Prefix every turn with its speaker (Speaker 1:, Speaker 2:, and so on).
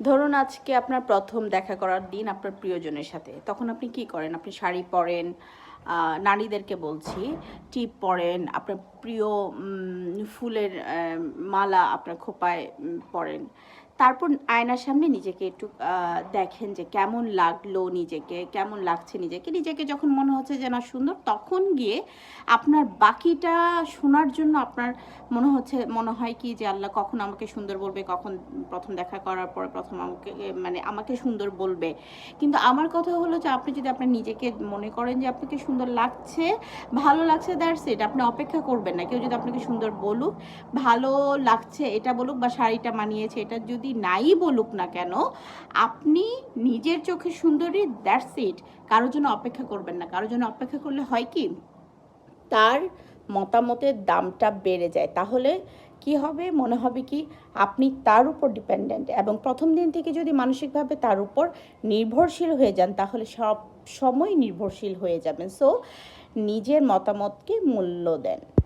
Speaker 1: ধরুন আজকে আপনার প্রথম দেখা করার দিন আপনার প্রিয়জনের সাথে। তখন আপনি কি করেন? আপনি শাড়ি পরেন, নারীদেরকে বলছি, টিপ পরেন, আপনার প্রিয় ফুলের মালা আপনার খোঁপায় পরেন। তারপর আয়নার সামনে নিজেকে একটু দেখেন যে কেমন লাগলো নিজেকে, কেমন লাগছে নিজেকে। নিজেকে যখন মনে হচ্ছে যে না সুন্দর, তখন গিয়ে আপনার বাকিটা শোনার জন্য আপনার মনে হয় কি যে আল্লাহ কখন আমাকে সুন্দর বলবে, কখন প্রথম দেখা করার পরে প্রথম আমাকে সুন্দর বলবে। কিন্তু আমার কথা হলো যে আপনি যদি আপনার নিজেকে মনে করেন যে আপনাকে সুন্দর লাগছে, ভালো লাগছে, দ্যাটস ইট। আপনি অপেক্ষা করবেন না। কেউ যদি আপনাকে সুন্দর বলুক, ভালো লাগছে এটা বলুক বা শাড়িটা মানিয়েছে এটা যদি নাই বলুক না কেন, আপনি নিজের চোখে সুন্দরী, দ্যাটস ইট। কারোর জন্য অপেক্ষা করবেন না। কারোর জন্য অপেক্ষা করলে হয় কি, তার মতামতের দামটা বেড়ে যায়। তাহলে কি হবে, মনে হবে কি আপনি তার উপর ডিপেন্ডেন্ট, এবং প্রথম দিন থেকে যদি মানসিকভাবে তার উপর নির্ভরশীল হয়ে যান তাহলে সব সময় নির্ভরশীল হয়ে যাবেন। সো নিজের মতামতকে মূল্য দেন।